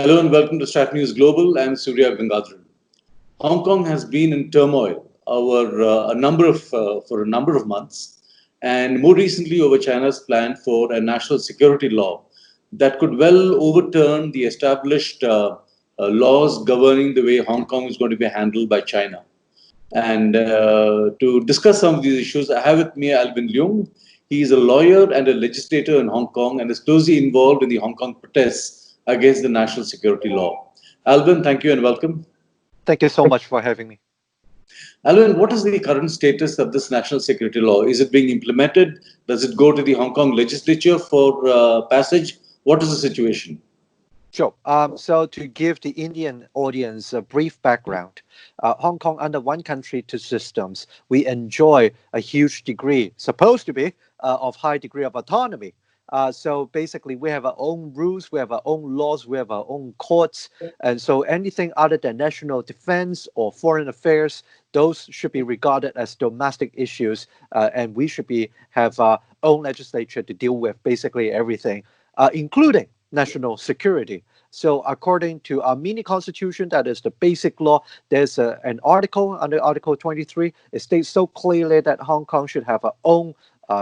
Hello and welcome to StratNews Global. I'm Surya Gangadharan. Hong Kong has been in turmoil for a number of months, and more recently over China's plan for a national security law that could well overturn the established laws governing the way Hong Kong is going to be handled by China. And to discuss some of these issues, I have with me Alvin Leung. He is a lawyer and a legislator in Hong Kong and is closely involved in the Hong Kong protests against the national security law. Alvin, thank you and welcome. Thank you so much for having me. Alvin, what is the current status of this national security law? Is it being implemented? Does it go to the Hong Kong legislature for passage? What is the situation? Sure. So to give the Indian audience a brief background, Hong Kong under one country, two systems, we enjoy a huge degree, supposed to be, of high degree of autonomy. So basically, we have our own rules, we have our own laws, we have our own courts. And so anything other than national defense or foreign affairs, those should be regarded as domestic issues. And we should have our own legislature to deal with basically everything, including national security. So according to our mini constitution, that is the basic law, there's an article under Article 23. It states so clearly that Hong Kong should have our own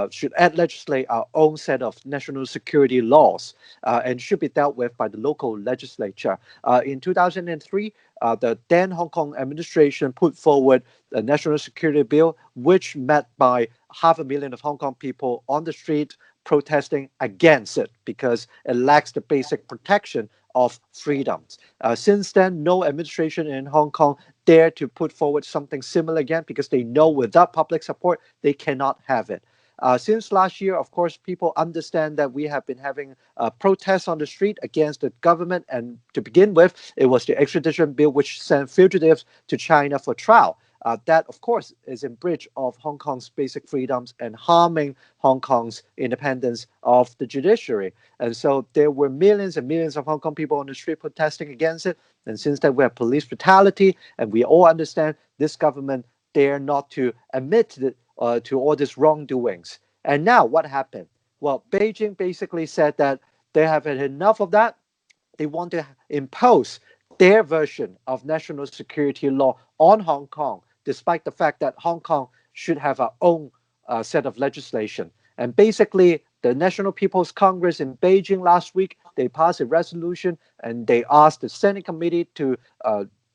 should legislate our own set of national security laws and should be dealt with by the local legislature. In 2003, the then Hong Kong administration put forward a national security bill, which met by 500,000 of Hong Kong people on the street protesting against it because it lacks the basic protection of freedoms. Since then, no administration in Hong Kong dare to put forward something similar again because they know without public support, they cannot have it. Since last year, of course, people understand that we have been having protests on the street against the government. And to begin with, it was the extradition bill which sent fugitives to China for trial. That, of course, is in breach of Hong Kong's basic freedoms and harming Hong Kong's independence of the judiciary. And so there were millions and millions of Hong Kong people on the street protesting against it. And since then, we have police brutality, and we all understand this government dare not to admit to all these wrongdoings. And now what happened? Well, Beijing basically said that they have had enough of that. They want to impose their version of national security law on Hong Kong, despite the fact that Hong Kong should have our own set of legislation. And basically, the National People's Congress in Beijing last week, they passed a resolution and they asked the Senate committee to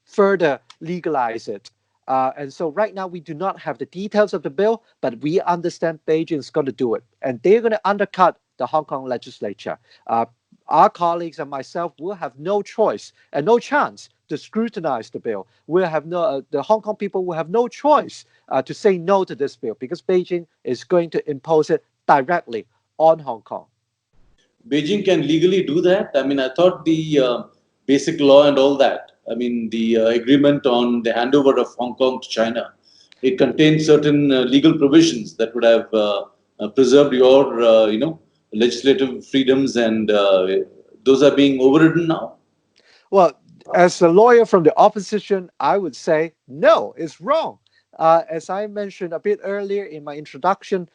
further legalize it. And so right now, we do not have the details of the bill, but we understand Beijing is going to do it. And they're going to undercut the Hong Kong legislature. Our colleagues and myself will have no choice and no chance to scrutinize the bill. We'll have the Hong Kong people will have no choice to say no to this bill because Beijing is going to impose it directly on Hong Kong. Beijing can legally do that? I mean, I thought the basic law and all that, I mean, the agreement on the handover of Hong Kong to China, it contains certain legal provisions that would have preserved your, legislative freedoms, and those are being overridden now? Well, as a lawyer from the opposition, I would say no, it's wrong. As I mentioned a bit earlier in my introduction,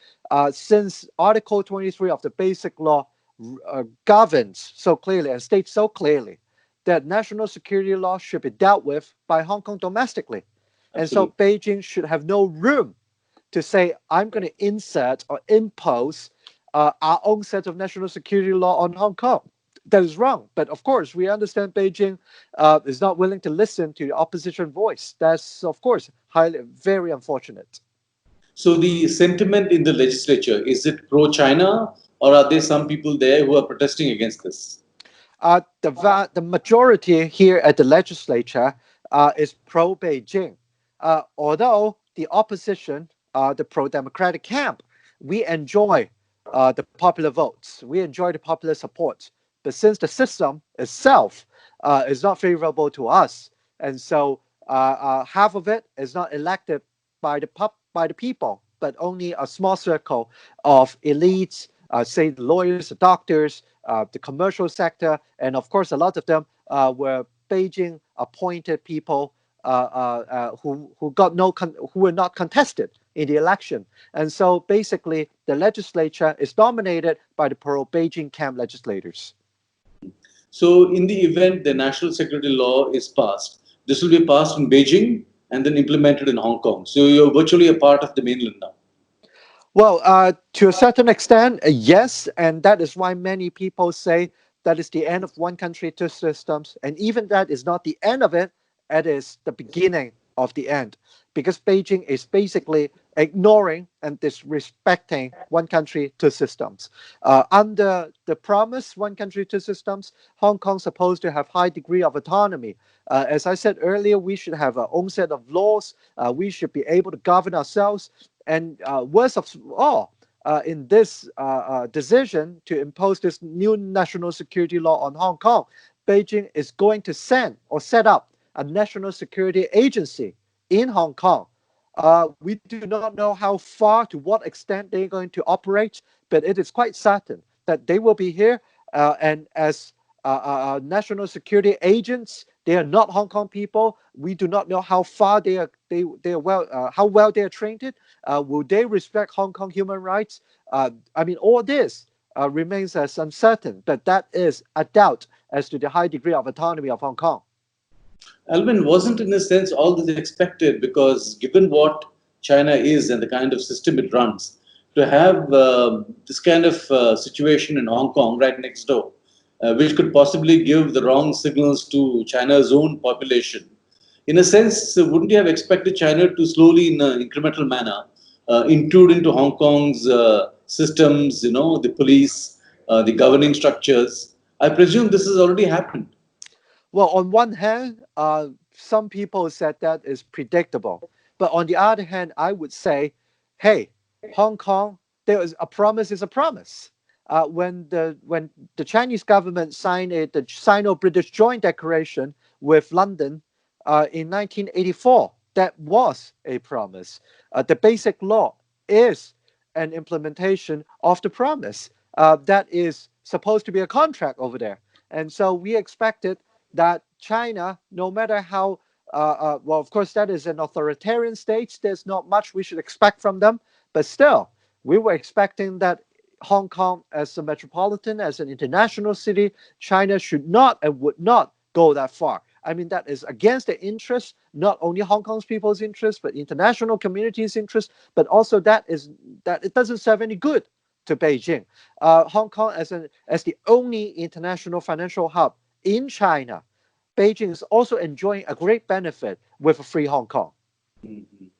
since Article 23 of the Basic Law governs so clearly and states so clearly that national security law should be dealt with by Hong Kong domestically. Absolutely. And so Beijing should have no room to say, I'm going to insert or impose our own set of national security law on Hong Kong. That is wrong. But of course, we understand Beijing is not willing to listen to the opposition voice. That's, of course, very unfortunate. So the sentiment in the legislature, is it pro-China, or are there some people there who are protesting against this? The majority here at the legislature is pro-Beijing. Although the opposition, the pro-democratic camp, we enjoy the popular votes. We enjoy the popular support. But since the system itself is not favorable to us, and so half of it is not elected by the people, but only a small circle of elites, say the lawyers, the doctors, the commercial sector, and of course a lot of them were Beijing appointed people who were not contested in the election. And so basically the legislature is dominated by the pro-Beijing camp legislators. So, in the event the national security law is passed, this will be passed in Beijing and then implemented in Hong Kong. So, you're virtually a part of the mainland now. Well, to a certain extent, yes, and that is why many people say that is the end of one country, two systems, and even that is not the end of it, it is the beginning of the end, because Beijing is basically ignoring and disrespecting one country, two systems. Under the promise, one country, two systems, Hong Kong supposed to have high degree of autonomy. As I said earlier, we should have our own set of laws. We should be able to govern ourselves. And worst of all, in this decision to impose this new national security law on Hong Kong, Beijing is going to send or set up a national security agency in Hong Kong. We do not know how far, to what extent they're going to operate, but it is quite certain that they will be here. And as national security agents, they are not Hong Kong people. We do not know how far they are well, how well they are trained. Will they respect Hong Kong human rights? I mean, all this remains as uncertain, but that is a doubt as to the high degree of autonomy of Hong Kong. Alvin, wasn't in a sense all this expected because given what China is and the kind of system it runs, to have this kind of situation in Hong Kong right next door, which could possibly give the wrong signals to China's own population. In a sense, wouldn't you have expected China to slowly, in an incremental manner, intrude into Hong Kong's systems, the police, the governing structures? I presume this has already happened. Well, on one hand, some people said that is predictable. But on the other hand, I would say, hey, Hong Kong, there is a promise is a promise. When the Chinese government signed the Sino-British Joint Declaration with London in 1984, that was a promise. The basic law is an implementation of the promise. That is supposed to be a contract over there. And so we expected that China, no matter how, well, of course, that is an authoritarian state. There's not much we should expect from them. But still, we were expecting that Hong Kong, as a metropolitan, as an international city, China should not and would not go that far. I mean, that is against the interest, not only Hong Kong's people's interest, but international community's interest. But also that it doesn't serve any good to Beijing. Hong Kong as the only international financial hub in China, Beijing is also enjoying a great benefit with a free Hong Kong. Mhm.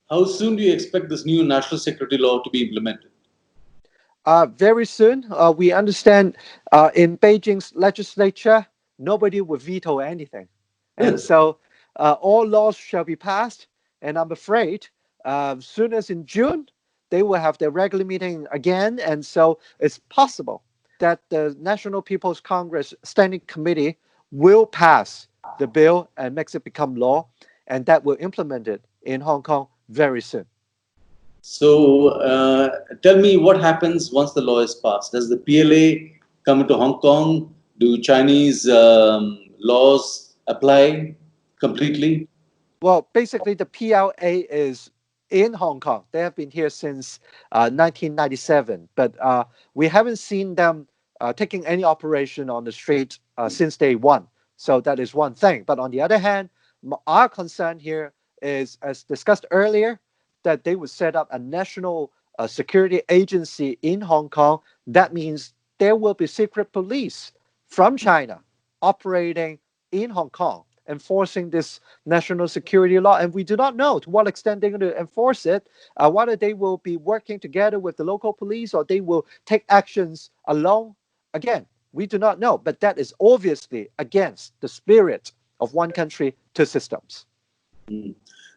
How soon do you expect this new national security law to be implemented? Very soon, we understand in Beijing's legislature, nobody will veto anything. And so all laws shall be passed. And I'm afraid soon as in June, they will have their regular meeting again. And so it's possible that the National People's Congress Standing Committee will pass the bill and makes it become law. And that will implement it in Hong Kong very soon. So, tell me what happens once the law is passed. Does the PLA come into Hong Kong? Do Chinese laws apply completely? Well, basically, the PLA is in Hong Kong. They have been here since 1997, but we haven't seen them taking any operation on the street since day one. So that is one thing. But on the other hand, our concern here is, as discussed earlier, that they would set up a national security agency in Hong Kong. That means there will be secret police from China operating in Hong Kong, enforcing this national security law. And we do not know to what extent they're going to enforce it, whether they will be working together with the local police or they will take actions alone. Again, we do not know, but that is obviously against the spirit of one country, two systems. Mm.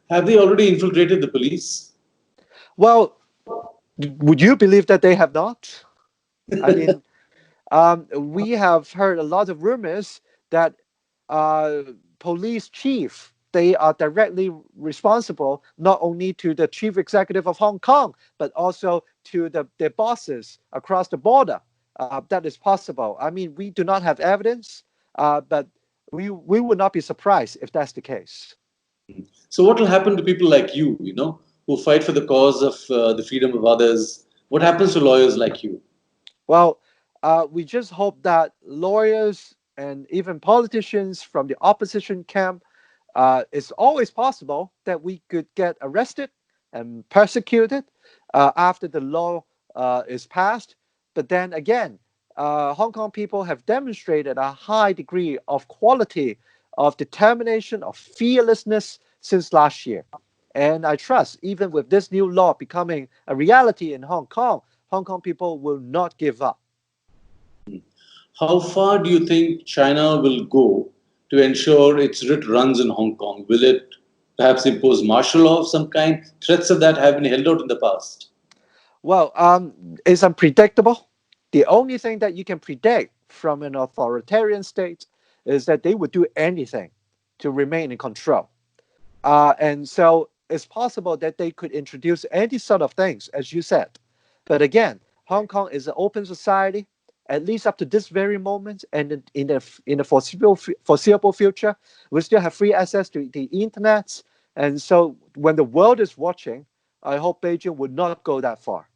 Have they already infiltrated the police? Well, would you believe that they have not? I mean, we have heard a lot of rumors that uh, police chief, they are directly responsible not only to the chief executive of Hong Kong, but also to their bosses across the border. That is possible. I mean, we do not have evidence, but we would not be surprised if that's the case. So, what will happen to people like you, who fight for the cause of the freedom of others? What happens to lawyers like you? Well, We just hope that lawyers and even politicians from the opposition camp, it's always possible that we could get arrested and persecuted after the law is passed. But then again, Hong Kong people have demonstrated a high degree of quality, of determination, of fearlessness since last year. And I trust, even with this new law becoming a reality in Hong Kong people will not give up. How far do you think China will go to ensure its writ runs in Hong Kong? Will it perhaps impose martial law of some kind? Threats of that have been held out in the past. Well, it's unpredictable. The only thing that you can predict from an authoritarian state is that they would do anything to remain in control. And so it's possible that they could introduce any sort of things, as you said. But again, Hong Kong is an open society, at least up to this very moment, and in the foreseeable future, we still have free access to the internet. And so when the world is watching, I hope Beijing would not go that far.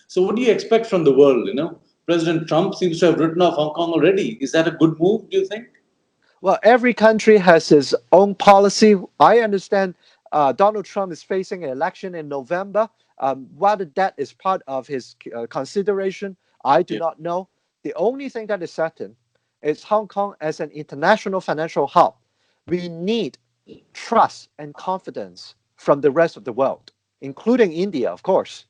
So, what do you expect from the world? President Trump seems to have written off Hong Kong already. Is that a good move, do you think? Well, every country has its own policy. I understand Donald Trump is facing an election in November. Whether that is part of his consideration, I do Yeah. not know. The only thing that is certain is Hong Kong as an international financial hub. We need trust and confidence from the rest of the world, including India, of course,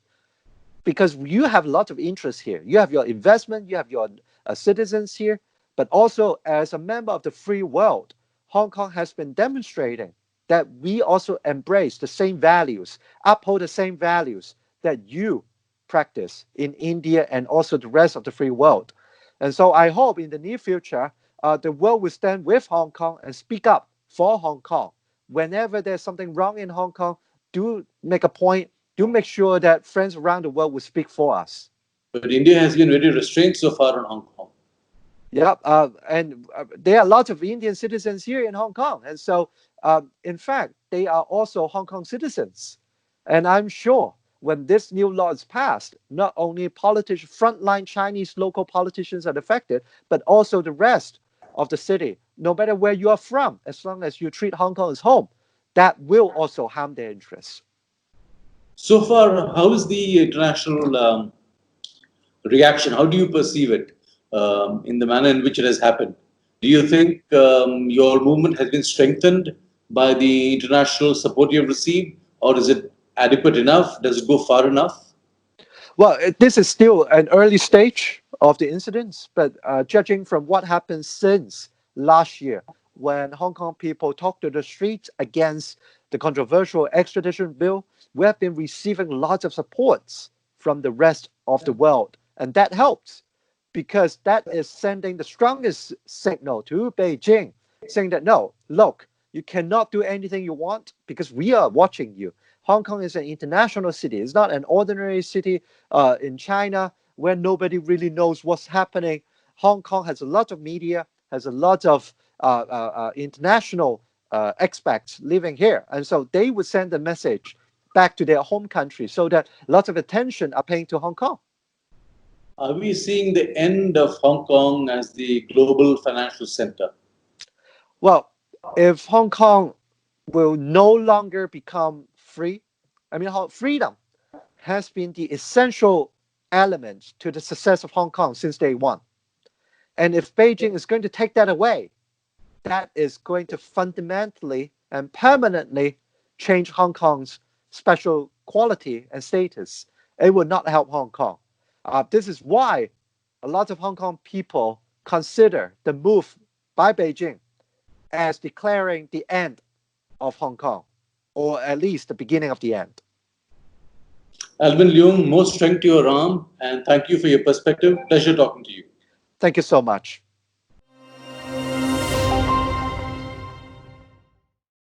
because you have a lot of interest here. You have your investment, you have your citizens here, but also as a member of the free world, Hong Kong has been demonstrating that we also embrace the same values, uphold the same values that you practice in India and also the rest of the free world. And so I hope in the near future, the world will stand with Hong Kong and speak up for Hong Kong. Whenever there's something wrong in Hong Kong, do make a point, do make sure that friends around the world will speak for us. But India has been very restrained so far on Hong Kong. Yeah, and there are lots of Indian citizens here in Hong Kong. And so, in fact, they are also Hong Kong citizens. And I'm sure when this new law is passed, not only politicians, frontline Chinese local politicians are affected, but also the rest of the city, no matter where you are from, as long as you treat Hong Kong as home, that will also harm their interests. So far, how is the international reaction? How do you perceive it in the manner in which it has happened? Do you think your movement has been strengthened by the international support you have received, or is it adequate enough? Does it go far enough? Well, this is still an early stage of the incidents, but judging from what happened since last year, when Hong Kong people took to the streets against the controversial extradition bill, we have been receiving lots of supports from the rest of the world. And that helps because that is sending the strongest signal to Beijing, saying that no, look, you cannot do anything you want because we are watching you. Hong Kong is an international city. It's not an ordinary city in China where nobody really knows what's happening. Hong Kong has a lot of media, has a lot of international expats living here. And so they would send a message back to their home country so that lots of attention are paying to Hong Kong. Are we seeing the end of Hong Kong as the global financial center? Well, if Hong Kong will no longer become free, I mean, freedom has been the essential element to the success of Hong Kong since day one. And if Beijing is going to take that away, that is going to fundamentally and permanently change Hong Kong's special quality and status. It will not help Hong Kong. This is why a lot of Hong Kong people consider the move by Beijing as declaring the end of Hong Kong, or at least the beginning of the end. Alvin Leung, more strength to your arm, and thank you for your perspective. Pleasure talking to you. Thank you so much.